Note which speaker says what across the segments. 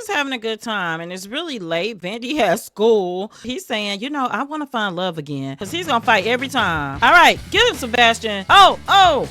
Speaker 1: just having a good time, and it's really late. Vandy has school. He's saying, I want to find love again, because he's going to fight every time. All right, get him, Sebastian. Oh, no.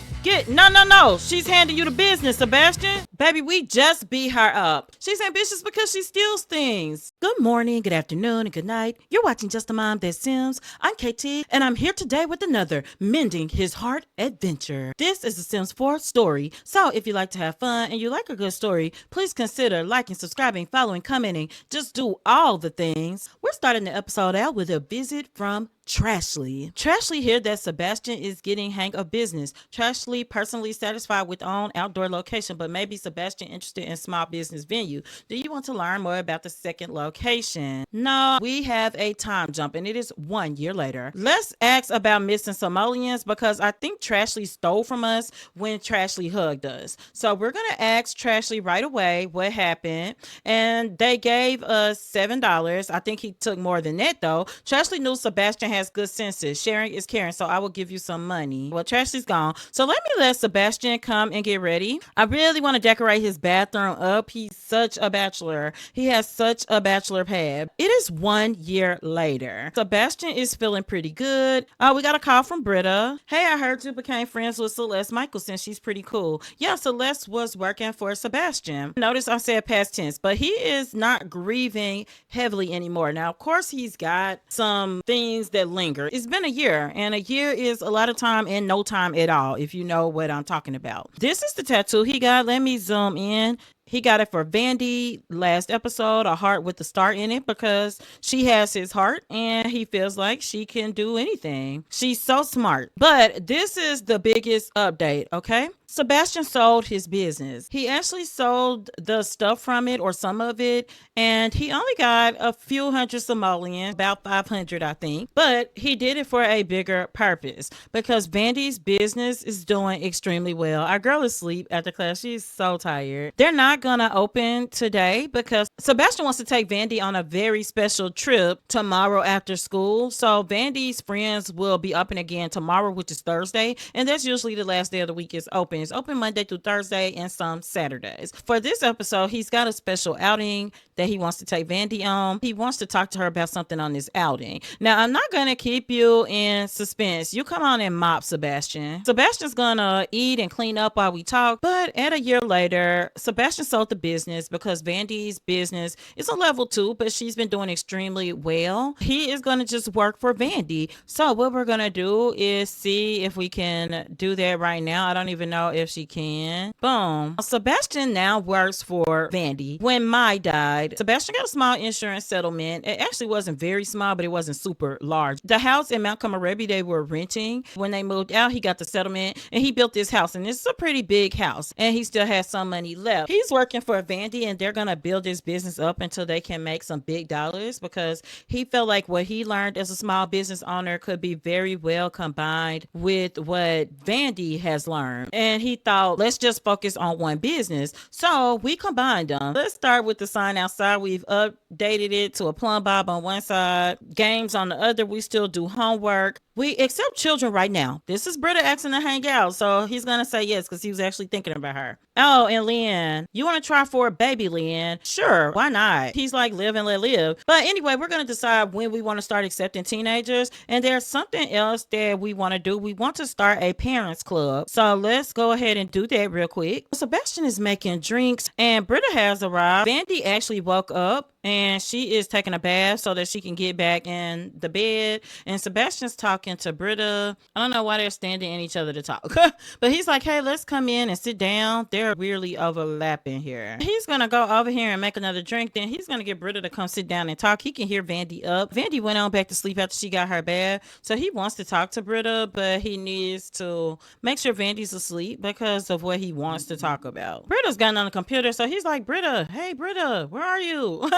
Speaker 1: She's handing you the business, Sebastian. Baby, we just beat her up. She's ambitious because she steals things. Good morning, good afternoon, and good night. You're watching Justamomthatsims. I'm KT, and I'm here today with another Mending His Heart adventure. This is a Sims 4 story, so if you like to have fun and you like a good story, please consider liking, subscribing, following, commenting. Just do all the things. We're starting the episode out with a visit from Trashly. Trashly heard that Sebastian is getting hang of business. Trashly personally satisfied with own outdoor location, but maybe Sebastian interested in small business venue. Do you want to learn more about the second location? No, we have a time jump, and it is 1 year later. Let's ask about missing Somalians, because I think Trashly stole from us when Trashly hugged us. So we're gonna ask Trashly right away what happened, and they gave us $7. I think he took more than that though. Trashly knew Sebastian has good senses. Sharing is caring, so I will give you some money. Well, Trashly's gone, so let Sebastian come and get ready. I really want to decorate his bathroom up. He's such a bachelor. He has such a bachelor pad. It is 1 year later. Sebastian is feeling pretty good. We got a call from Britta. Hey, I heard you became friends with Celeste Michelson. She's pretty cool. Yeah, Celeste was working for Sebastian. Notice I said past tense, but he is not grieving heavily anymore. Now, of course, he's got some things that linger. It's been a year, and a year is a lot of time and no time at all, if you know what I'm talking about. This is the tattoo he got. Let me zoom in. He got it for Vandy last episode, a heart with a star in it, because she has his heart and he feels like she can do anything. She's so smart. But this is the biggest update, okay? Sebastian sold his business. He actually sold the stuff from it, or some of it, and he only got a few hundred Somalians, about 500 I think, but he did it for a bigger purpose, because Vandy's business is doing extremely well. Our girl is asleep after class. She's so tired. They're not gonna open today because Sebastian wants to take Vandy on a very special trip tomorrow after school. So Vandy's friends will be open again tomorrow, which is Thursday, and that's usually the last day of the week is open. It's open Monday through Thursday and some Saturdays. For this episode, he's got a special outing that he wants to take Vandy on. He wants to talk to her about something on this outing. Now, I'm not going to keep you in suspense. You come on and mop Sebastian. Sebastian's going to eat and clean up while we talk, but at a year later, Sebastian sold the business because Vandy's business is a level 2, but she's been doing extremely well. He is going to just work for Vandy. So what we're going to do is see if we can do that right now. I don't even know if she can. Boom. Sebastian now works for Vandy. When Mai died, Sebastian got a small insurance settlement. It actually wasn't very small, but it wasn't super large. The house in Mount Kamarebi they were renting, when they moved out, he got the settlement and he built this house, and it's a pretty big house, and he still has some money left. He's working for Vandy, and they're gonna build his business up until they can make some big dollars, because he felt like what he learned as a small business owner could be very well combined with what Vandy has learned, and he thought, let's just focus on one business. So we combined them. Let's start with the sign outside. We've updated it to a plumb bob on one side, games on the other. We still do homework. We accept children right now. This is Britta asking to hang out, so he's gonna say yes because he was actually thinking about her. Oh, and Leanne, you want to try for a baby, Leanne? Sure, why not? He's like, live and let live. But anyway, we're gonna decide when we want to start accepting teenagers, and there's something else that we want to do. We want to start a parents club, so let's go ahead and do that real quick. Sebastian is making drinks, and Britta has arrived. Vandy actually woke up, and she is taking a bath so that she can get back in the bed, and Sebastian's talking to Britta. I don't know why they're standing in each other to talk, but he's like, hey, let's come in and sit down. They're weirdly overlapping here. He's gonna go over here and make another drink, then he's gonna get Britta to come sit down and talk. He can hear Vandy up. Vandy went on back to sleep after she got her bath, so he wants to talk to Britta, but he needs to make sure Vandy's asleep because of what he wants to talk about. Britta's gotten on the computer, so he's like, Britta, hey Britta, where are you?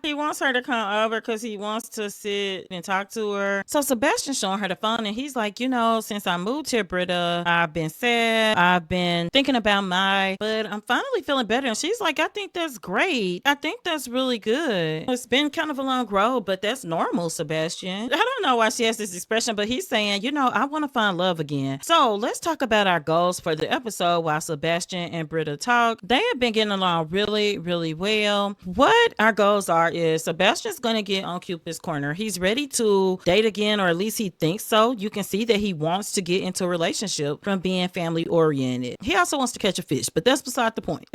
Speaker 1: He wants her to come over because he wants to sit and talk to her. So Sebastian's showing her the phone and he's like, since I moved here, Britta, I've been sad. I've been thinking about but I'm finally feeling better. And she's like, I think that's great. I think that's really good. It's been kind of a long road, but that's normal, Sebastian. I don't know why she has this expression, but he's saying, I want to find love again. So let's talk about our goals for the episode while Sebastian and Britta talk. They have been getting along really, really well. What our goals are is Sebastian's going to get on Cupid's corner. He's ready to date again, or at least he thinks so. You can see that he wants to get into a relationship from being family oriented. He also wants to catch a fish, but that's beside the point.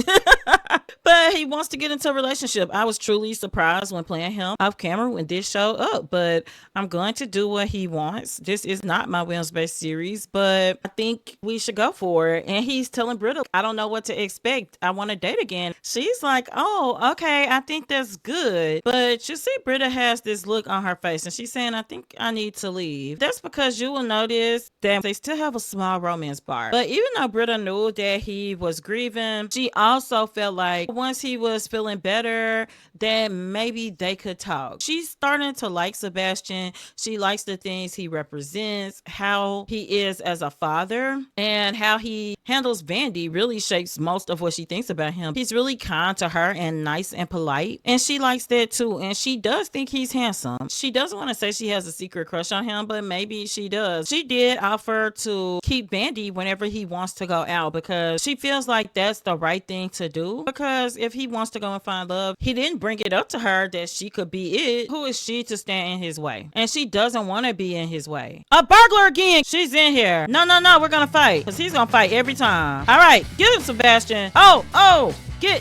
Speaker 1: But he wants to get into a relationship. I was truly surprised when playing him off camera when this showed up, but I'm going to do what he wants. This is not my Williams-based series, but I think we should go for it. And he's telling Britta, I don't know what to expect. I want to date again. She's like, oh, okay, I think that's good. But you see, Britta has this look on her face and she's saying, I think I need to leave. That's because you will notice that they still have a small romance bar. But even though Britta knew that he was grieving, she also felt like once he was feeling better, that maybe they could talk. She's starting to like Sebastian. She likes the things he represents, how he is as a father, and how he handles Vandy really shapes most of what she thinks about him. He's really kind to her and nice and polite, and she likes that too. And she does think he's handsome. She doesn't want to say she has a secret crush on him, but maybe she does. She did offer to keep Vandy whenever he wants to go out because she feels like that's the right thing to do, because if he wants to go and find love, he didn't bring it up to her that she could be it. Who is she to stand in his way? And she doesn't want to be in his way. A burglar again. She's in here. No, we're gonna fight because he's gonna fight every time. All right, get him, Sebastian. Oh,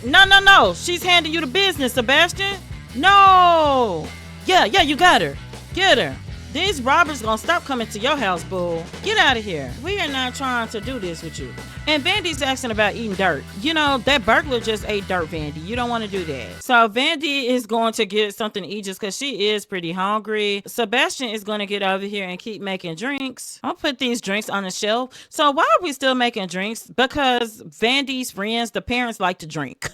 Speaker 1: no, she's handing you the business, Sebastian. No. Yeah, you got her. Get her. These robbers gonna stop coming to your house, boo. Get out of here. We are not trying to do this with you. And Vandy's asking about eating dirt. That burglar just ate dirt, Vandy. You don't want to do that. So Vandy is going to get something to eat just because she is pretty hungry. Sebastian is going to get over here and keep making drinks. I'll put these drinks on the shelf. So why are we still making drinks? Because Vandy's friends, the parents, like to drink.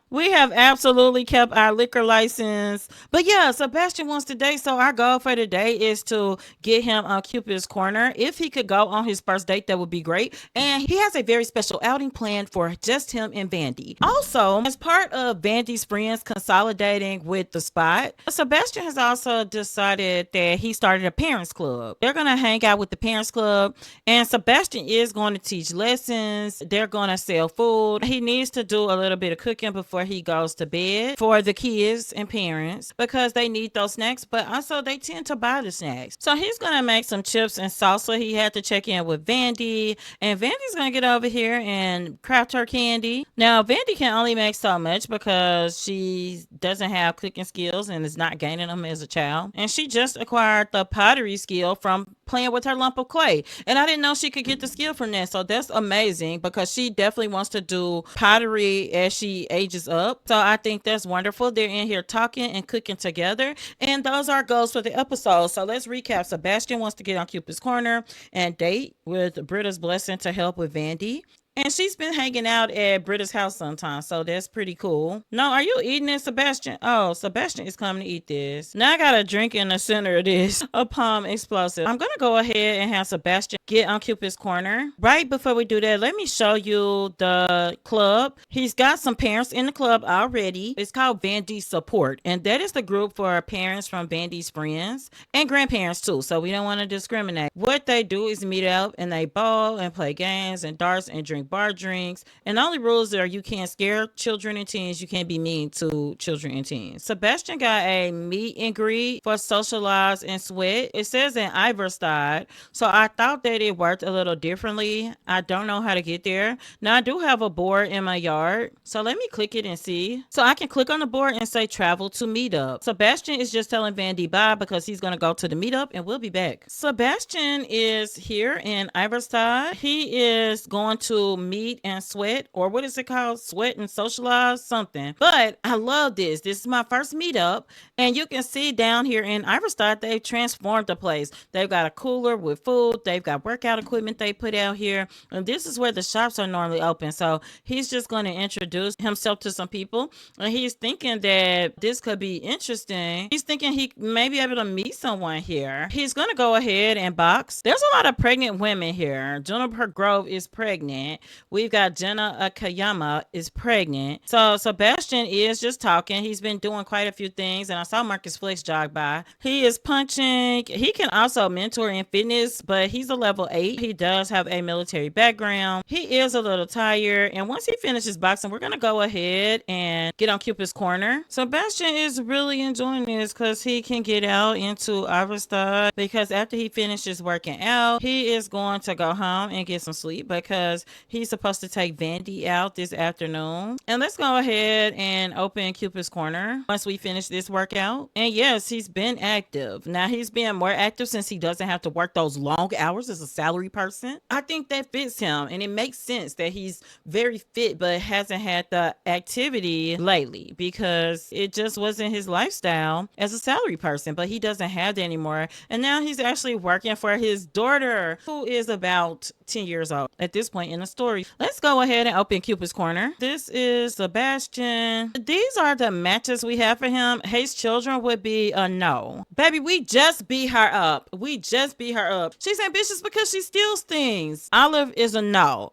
Speaker 1: We have absolutely kept our liquor license. But yeah, Sebastian wants to date. So our goal for today is to get him on Cupid's corner. If he could go on his first date, that would be great. And he has a very special outing planned for just him and Vandy. Also, as part of Vandy's friends consolidating with the spot, Sebastian has also decided that he started a parents club. They're going to hang out with the parents club, and Sebastian is going to teach lessons. They're going to sell food. He needs to do a little bit of cooking before he goes to bed for the kids and parents because they need those snacks, but also they tend to buy the snacks. So he's going to make some chips and salsa. He had to check in with Vandy, and Vandy's going to get over here and craft her candy. Now, Vandy can only make so much because she doesn't have cooking skills and is not gaining them as a child. And she just acquired the pottery skill from playing with her lump of clay. And I didn't know she could get the skill from that. So that's amazing because she definitely wants to do pottery as she ages up. So I think that's wonderful. They're in here talking and cooking together. And those are goals for the episode. So let's recap. Sebastian wants to get on Cupid's corner and date with Britta's blessing to help with Vandy. And she's been hanging out at Britta's house sometimes, so that's pretty cool. No, are you eating it, Sebastian? Oh, Sebastian is coming to eat this. Now I got a drink in the center of this. A palm explosive. I'm going to go ahead and have Sebastian get on Cupid's corner. Right before we do that, let me show you the club. He's got some parents in the club already. It's called Vandy Support, and that is the group for parents from Vandy's friends and grandparents too, so we don't want to discriminate. What they do is meet up and they bowl and play games and darts and drink bar drinks, and the only rules are you can't scare children and teens, you can't be mean to children and teens. Sebastian got a meet and greet for Socialize and Sweat. It says in Iverstein, so I thought that it worked a little differently. I don't know how to get there. Now I do have a board in my yard, so let me click it and see. So I can click on the board and say travel to Meetup. Sebastian is just telling Vandy bye because he's going to go to the Meetup, and we'll be back. Sebastian is here in Iverstein. He is going to meet and sweat, or what is it called? Sweat and socialize something. But I love this. This is my first meetup, and you can see down here in Iverstein, they've transformed the place. They've got a cooler with food. They've got workout equipment they put out here. And this is where the shops are normally open. So he's just going to introduce himself to some people. And he's thinking that this could be interesting. He's thinking he may be able to meet someone here. He's going to go ahead and box. There's a lot of pregnant women here. Juniper Grove is pregnant. We've got Jenna Akayama is pregnant. So Sebastian is just talking. He's been doing quite a few things. And I saw Marcus Flex jog by. He is punching. He can also mentor in fitness, but he's a level 8. He does have a military background. He is a little tired. And once he finishes boxing, we're going to go ahead and get on Cupid's corner. Sebastian is really enjoying this because he can get out into other stuff, because after he finishes working out, he is going to go home and get some sleep because he's supposed to take Vandy out this afternoon. And let's go ahead and open Cupid's corner once we finish this workout. And yes, he's been active. Now he's being more active since he doesn't have to work those long hours as a salary person. I think that fits him, and it makes sense that he's very fit but hasn't had the activity lately because it just wasn't his lifestyle as a salary person. But he doesn't have that anymore, and now he's actually working for his daughter, who is about 10 years old at this point in the story. Let's go ahead and open Cupid's corner. This is Sebastian. These are the matches we have for him. His children would be a no. Baby, we just beat her up. We just beat her up. She's ambitious because she steals things. Olive is a no.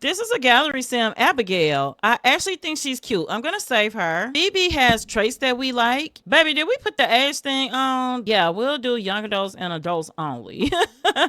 Speaker 1: This is a gallery sim, Abigail. I actually think she's cute. I'm gonna save her. Phoebe has traits that we like. Baby, did we put the age thing on? Yeah, we'll do young adults and adults only.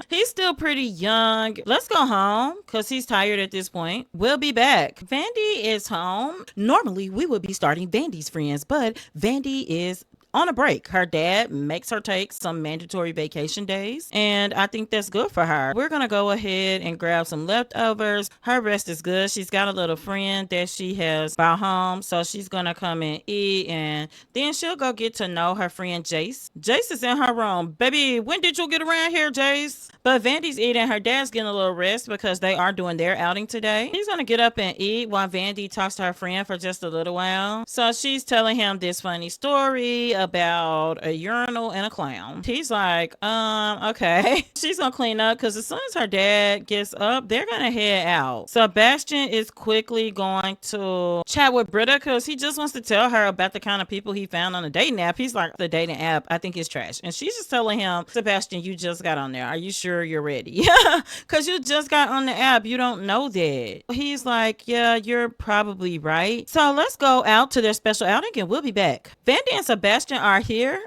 Speaker 1: He's still pretty young. Let's go home because he's tired at this point. We'll be back. Vandy is home. Normally, we would be starting Vandy's friends, but Vandy is on a break. Her dad makes her take some mandatory vacation days, and I think that's good for her. We're gonna go ahead and grab some leftovers. Her rest is good. She's got a little friend that she has brought home, so she's gonna come and eat, and then she'll go get to know her friend Jace. Jace is in her room. Baby, when did you get around here, Jace? But Vandy's eating. Her dad's getting a little rest because they are doing their outing today. He's gonna get up and eat while Vandy talks to her friend for just a little while. So she's telling him this funny story about a urinal and a clown. He's like, okay. She's gonna clean up because as soon as her dad gets up, they're gonna head out. Sebastian is quickly going to chat with Britta because he just wants to tell her about the kind of people he found on the dating app. He's like, the dating app, I think, is trash. And she's just telling him, Sebastian, you just got on there. Are you sure you're ready? Because you just got on the app. You don't know that. He's like, yeah, you're probably right. So let's go out to their special outing and we'll be back. Vandy and Sebastian are here.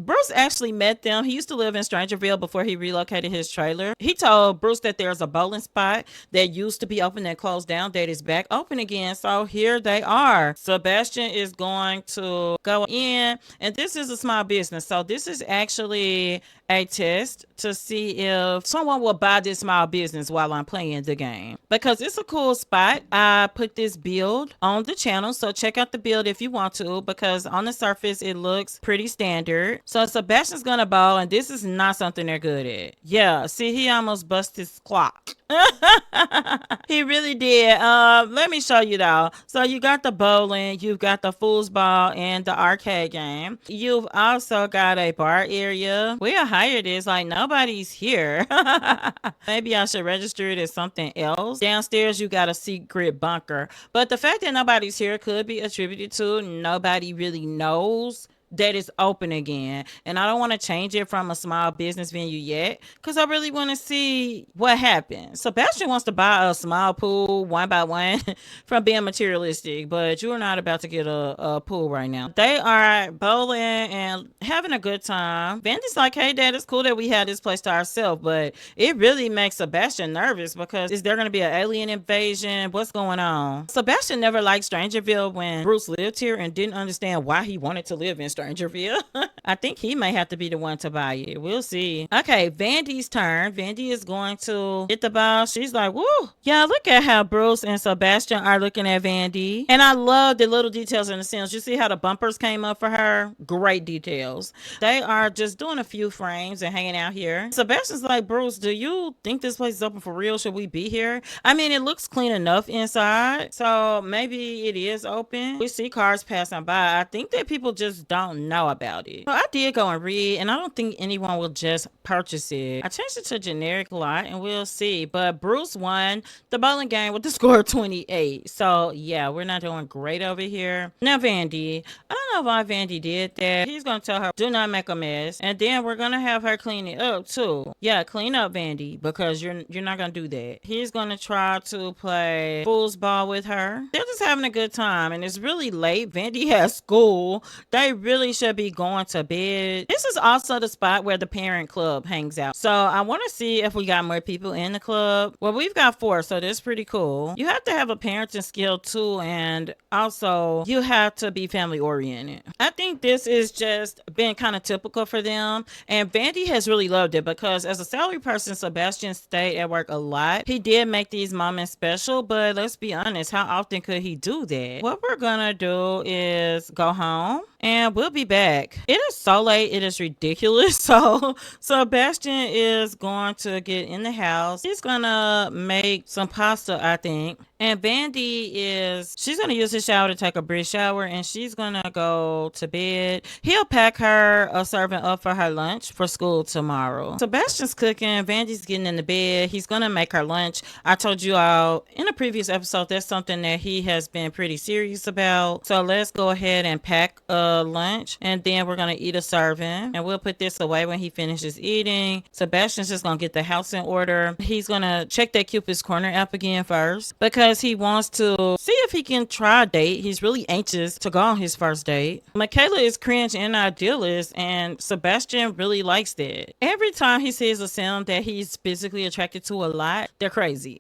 Speaker 1: Bruce actually met them. He used to live in Strangerville before he relocated his trailer. He told Bruce that there's a bowling spot that used to be open and closed down that is back open again. So here they are. Sebastian is going to go in, and this is a small business. So this is actually a test to see if someone will buy this small business while I'm playing the game, because it's a cool spot. I put this build on the channel, so check out the build if you want to, because on the surface it looks pretty standard. So Sebastian's gonna bowl, and this is not something they're good at. Yeah, see, he almost busted his clock. He really did. Let me show you though. So you got the bowling, you've got the foosball and the arcade game. You've also got a bar area. We'll hire this like nobody's here. Maybe I should register it as something else. Downstairs you got a secret bunker, but the fact that nobody's here could be attributed to nobody really knows that is open again, and I don't want to change it from a small business venue yet because I really want to see what happens. Sebastian wants to buy a small pool one by one from being materialistic, but you're not about to get a pool right now. They are bowling and having a good time. Vandy's like, hey dad, it's cool that we had this place to ourselves, but it really makes Sebastian nervous because is there going to be an alien invasion? What's going on? Sebastian never liked Strangerville when Bruce lived here and didn't understand why he wanted to live in Strangerville. I think he may have to be the one to buy it. We'll see. Okay, Vandy's turn. Vandy is going to hit the ball. She's like, woo. Yeah, look at how Bruce and Sebastian are looking at Vandy. And I love the little details in the scenes. You see how the bumpers came up for her? Great details. They are just doing a few frames and hanging out here. Sebastian's like, Bruce, do you think this place is open for real? Should we be here? I mean, it looks clean enough inside, so maybe it is open. We see cars passing by. I think that people just don't know about it. I did go and read, and I don't think anyone will just purchase it. I changed it to generic lot, and we'll see. But Bruce won the bowling game with the score of 28. So yeah, we're not doing great over here. Now Vandy, I don't know why Vandy did that. He's gonna tell her, do not make a mess, and then we're gonna have her clean it up too. Yeah, clean up, Vandy, because you're not gonna do that. He's gonna try to play foosball with her. They're just having a good time, and it's really late. Vandy has school. They really should be going to bed. This is also the spot where the parent club hangs out. So I want to see if we got more people in the club. Well, we've got 4, so that's pretty cool. You have to have a parenting skill too, and also you have to be family oriented. I think this is just been kind of typical for them, and Vandy has really loved it because as a salary person, Sebastian stayed at work a lot. He did make these moments special, but let's be honest, how often could he do that? What we're gonna do is go home and we'll be back. It is so late, it is ridiculous. So Sebastian is going to get in the house. He's gonna make some pasta, I think. And Vandy she's gonna use his shower to take a brief shower, and she's gonna go to bed. He'll pack her a serving up for her lunch for school tomorrow. Sebastian's cooking, Vandy's getting in the bed. He's gonna make her lunch. I told you all in a previous episode that's something that he has been pretty serious about. So let's go ahead and pack lunch, and then we're gonna eat a serving, and we'll put this away when he finishes eating. Sebastian's just gonna get the house in order. He's gonna check that Cupid's Corner app again first because he wants to see if he can try a date. He's really anxious to go on his first date. Michaela is cringe and idealist, and Sebastian really likes that. Every time he sees a sim that he's physically attracted to a lot, they're crazy.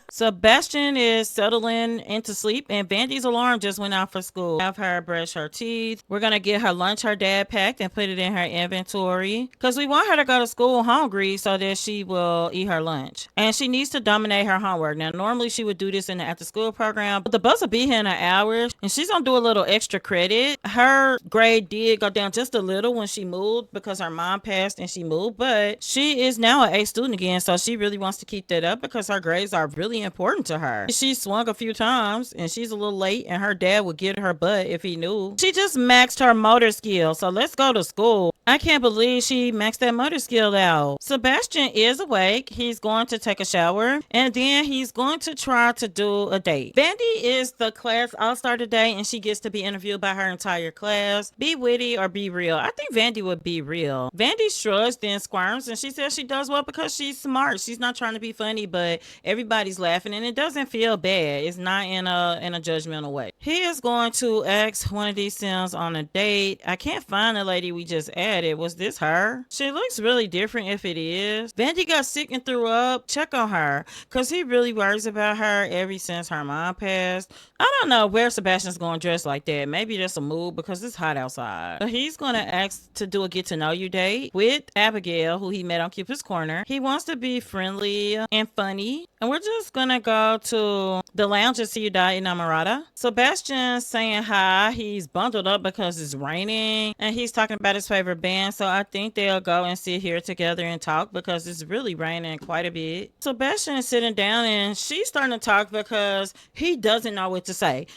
Speaker 1: Sebastian is settling into sleep, and Vandy's alarm just went off for school. Have her brush her teeth. We're gonna get her lunch her dad packed and put it in her inventory because we want her to go to school hungry so that she will eat her lunch. And she needs to dominate her homework. Now normally she would do this in the after school program, but the bus will be here in an hour, and she's gonna do a little extra credit. Her grade did go down just a little when she moved because her mom passed and she moved, but she is now an A student again, so she really wants to keep that up because her grades are really important to her. She swung a few times and she's a little late, and her dad would get her butt if he knew. She just maxed her motor skill, so let's go to school. I can't believe she maxed that motor skill out. Sebastian is awake. He's going to take a shower, and then he's going to try to do a date. Vandy is the class all-star today, and she gets to be interviewed by her entire class. Be witty or be real. I think Vandy would be real. Vandy shrugs, then squirms, and she says she does well because she's smart. She's not trying to be funny, but everybody's laughing, and it doesn't feel bad. It's not in a judgmental way. He is going to ask one of these sims on a date. I can't find the lady we just added. Was this her? She looks really different if it is. Vandy got sick and threw up. Check on her because he really worries about her ever since her mom passed. I don't know where Sebastian's going dressed like that. Maybe just a mood because it's hot outside. But he's going to ask to do a get to know you date with Abigail, who he met on Cupid's Corner. He wants to be friendly and funny, and we're just going to go to the lounge and see you die enamorada. Sebastian's saying hi. He's bundled up because it's raining, and he's talking about his favorite band, so I think they'll go and sit here together and talk because it's really raining quite a bit. Sebastian is sitting down, and she's starting to talk because he doesn't know what to say.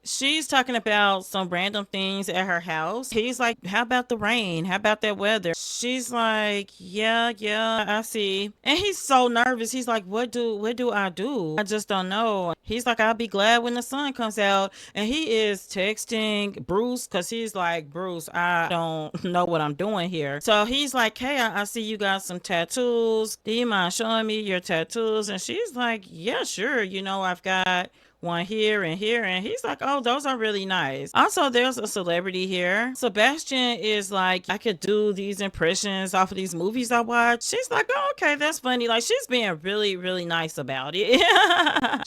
Speaker 1: She's talking about some random things at her house. He's like, how about the rain? How about that weather? She's like, yeah, I see. And he's so nervous. He's like, what do I do? I just don't know. He's like, I'll be glad when the sun comes out. And he is texting Bruce because he's like, Bruce, I don't know what I'm doing here. So he's like, hey, I see you got some tattoos. Do you mind showing me your tattoos? And she's like, yeah, sure. I've got one here and here, and he's like, oh, those are really nice. Also, there's a celebrity here. Sebastian is like, I could do these impressions off of these movies I watch. She's like, oh, okay, that's funny. Like, she's being really, really nice about it.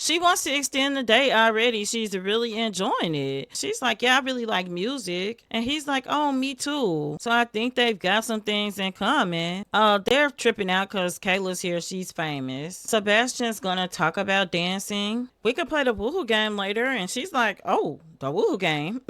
Speaker 1: She wants to extend the date already. She's really enjoying it. She's like, yeah, I really like music. And he's like, oh, me too. So I think they've got some things in common. They're tripping out because Kayla's here. She's famous. Sebastian's gonna talk about dancing. We could play the woohoo game later, and she's like, oh, the woo game.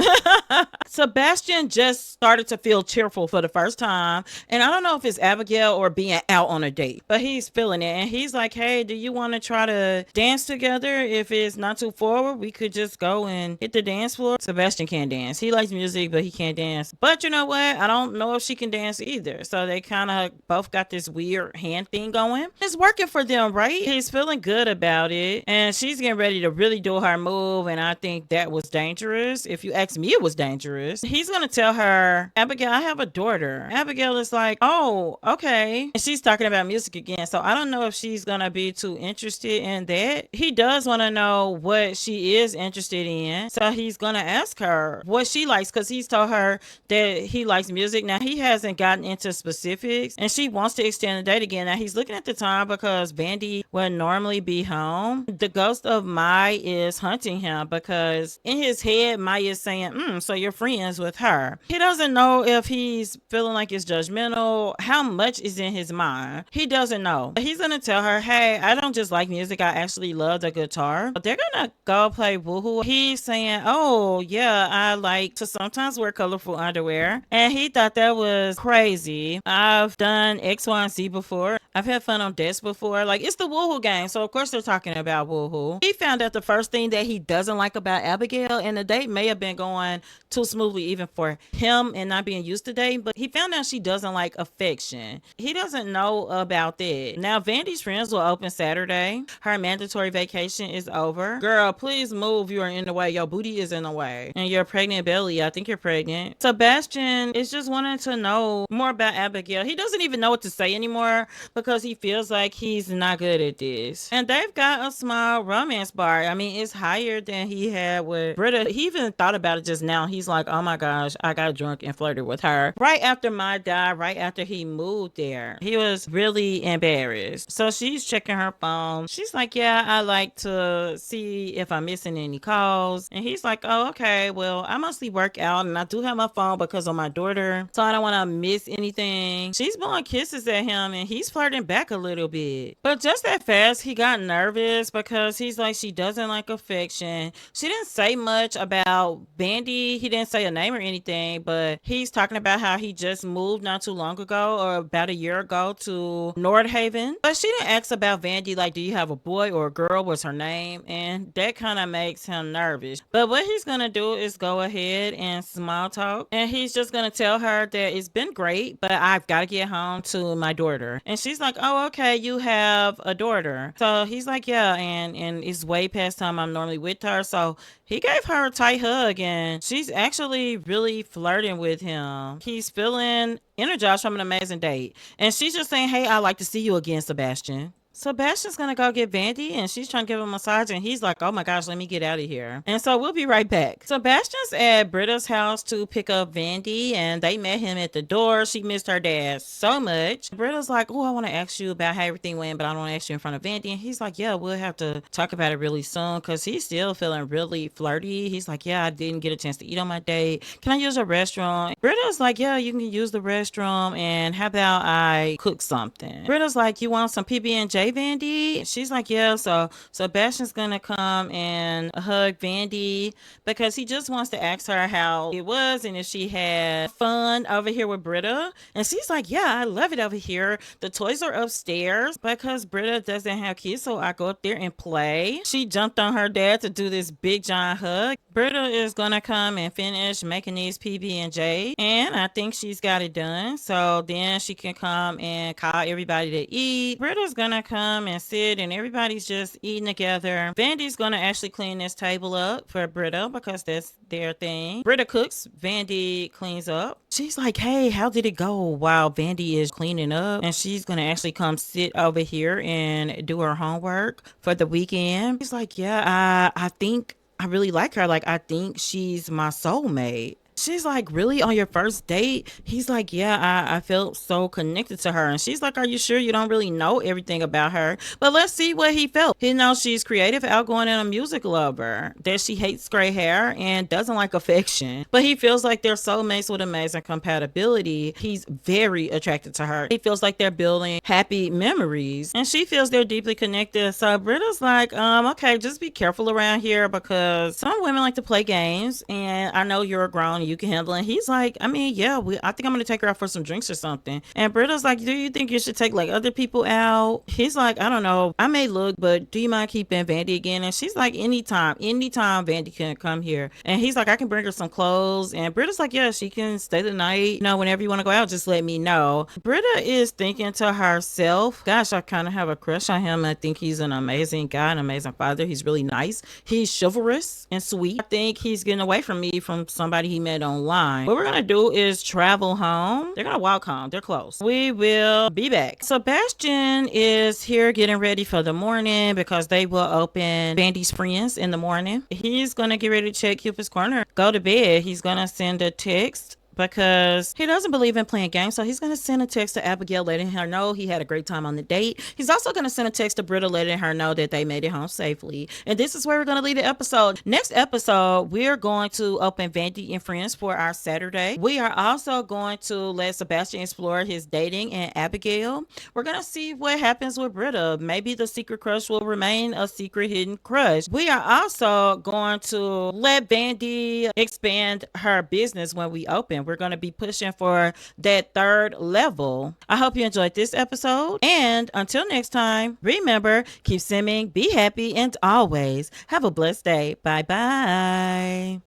Speaker 1: Sebastian just started to feel cheerful for the first time. And I don't know if it's Abigail or being out on a date, but he's feeling it. And he's like, hey, do you want to try to dance together? If it's not too forward, we could just go and hit the dance floor. Sebastian can't dance. He likes music, but he can't dance. But you know what? I don't know if she can dance either. So they kind of both got this weird hand thing going. It's working for them, right? He's feeling good about it. And she's getting ready to really do her move. And I think that was dangerous. If you ask me, it was dangerous. He's going to tell her, Abigail, I have a daughter. Abigail is like, oh, okay. And she's talking about music again. So I don't know if she's going to be too interested in that. He does want to know what she is interested in. So he's going to ask her what she likes, because he's told her that he likes music. Now, he hasn't gotten into specifics, and she wants to extend the date again. Now, he's looking at the time because Vandy would normally be home. The ghost of Mai is hunting him because in his head, Mai is saying, so you're friends with her. He doesn't know if he's feeling like it's judgmental, how much is in his mind. He doesn't know. He's going to tell her, hey, I don't just like music, I actually love the guitar. They're going to go play woohoo. He's saying, oh, yeah, I like to sometimes wear colorful underwear. And he thought that was crazy. I've done X, Y, and Z before. I've had fun on desks before. Like, it's the woohoo game. So, of course, they're talking about woohoo. He found out the first thing that he doesn't like about Abigail, and the date may have been going too smoothly even for him and not being used to dating, but he found out she doesn't like affection. He doesn't know about that. Now, Vandy's friends will open Saturday. Her mandatory vacation is over. Girl, please move. You are in the way. Your booty is in the way. And your pregnant belly. I think you're pregnant. Sebastian is just wanting to know more about Abigail. He doesn't even know what to say anymore because he feels like he's not good at this. And they've got a small romance bar. I mean, it's higher than he had with Britta. He even thought about it just now. He's like, oh my gosh, I got drunk and flirted with her. Right after my died, right after he moved there. He was really embarrassed. So she's checking her phone. She's like, yeah, I like to see if I'm missing any calls. And he's like, oh, okay, well, I mostly work out and I do have my phone because of my daughter. So I don't want to miss anything. She's blowing kisses at him and he's flirting back a little bit. But just that fast, he got nervous because he's like, she doesn't like affection. She didn't say much about Vandy. He didn't say a name or anything, but he's talking about how he just moved not too long ago or about a year ago to Nordhaven. But she didn't ask about Vandy, like, do you have a boy or a girl? What's her name? And that kind of makes him nervous. But what he's going to do is go ahead and small talk. And he's just going to tell her that it's been great, but I've got to get home to my daughter. And she's like, oh, okay, you have a daughter. So he's like, yeah, and it's way past time I'm normally with her. So he gave her a tight hug and she's actually really flirting with him. He's feeling energized from an amazing date. And she's just saying, hey, I'd like to see you again, Sebastian. Sebastian's gonna go get Vandy and she's trying to give him a massage and he's like, oh my gosh, let me get out of here. And so we'll be right back. Sebastian's at Britta's house to pick up Vandy and they met him at the door. She missed her dad so much. Britta's like, oh, I want to ask you about how everything went, but I don't want to ask you in front of Vandy. And he's like, yeah, we'll have to talk about it really soon because he's still feeling really flirty. He's like, yeah, I didn't get a chance to eat on my date. Can I use a restroom? Britta's like, yeah, you can use the restroom and how about I cook something? Britta's like, you want some PB&J, Vandy? She's like, yeah. So Sebastian's gonna come and hug Vandy because he just wants to ask her how it was and if she had fun over here with Britta. And she's like, yeah, I love it over here. The toys are upstairs because Britta doesn't have kids, so I go up there and play. She jumped on her dad to do this big giant hug. Britta is gonna come and finish making these PB&J and I think she's got it done. So then she can come and call everybody to eat. Britta's gonna come and sit and everybody's just eating together. Vandy's gonna actually clean this table up for Britta because that's their thing. Britta cooks, Vandy cleans up. She's like, hey, how did it go while Vandy is cleaning up? And she's gonna actually come sit over here and do her homework for the weekend. She's like, yeah, I think I really like her. Like, I think she's my soulmate. She's like, really, on your first date? He's like, yeah, I felt so connected to her. And she's like, are you sure you don't really know everything about her? But let's see what he felt. He knows she's creative, outgoing, and a music lover, that she hates gray hair and doesn't like affection, but he feels like they're soulmates with amazing compatibility. He's very attracted to her. He feels like they're building happy memories, and she feels they're deeply connected. So Britta's like, okay, just be careful around here, because some women like to play games, and I know you're grown and you can handle it. He's like, I mean, yeah, I think I'm gonna take her out for some drinks or something. And Britta's like, do you think you should take like other people out? He's like, I don't know, I may look, but do you mind keeping Vandy again? And she's like, anytime Vandy can come here. And he's like, I can bring her some clothes. And Britta's like, yeah, she can stay the night. You know, whenever you want to go out, just let me know. Britta is thinking to herself, gosh, I kind of have a crush on him. I think he's an amazing guy, an amazing father. He's really nice. He's chivalrous and sweet. I think he's getting away from me from somebody he met online. What we're going to do is travel home. They're going to walk home. They're close. We will be back. Sebastian is here getting ready for the morning because they will open Vandy's friends in the morning. He's going to get ready to check Cupid's corner, go to bed. He's going to send a text because he doesn't believe in playing games. So he's going to send a text to Abigail letting her know he had a great time on the date. He's also going to send a text to Britta letting her know that they made it home safely. And this is where we're going to leave the episode. Next episode, we're going to open Vandy and Friends for our Saturday. We are also going to let Sebastian explore his dating and Abigail. We're going to see what happens with Britta. Maybe the secret crush will remain a secret hidden crush. We are also going to let Vandy expand her business when we open. We're going to be pushing for that 3rd level. I hope you enjoyed this episode. And until next time, remember, keep simming, be happy, and always have a blessed day. Bye-bye.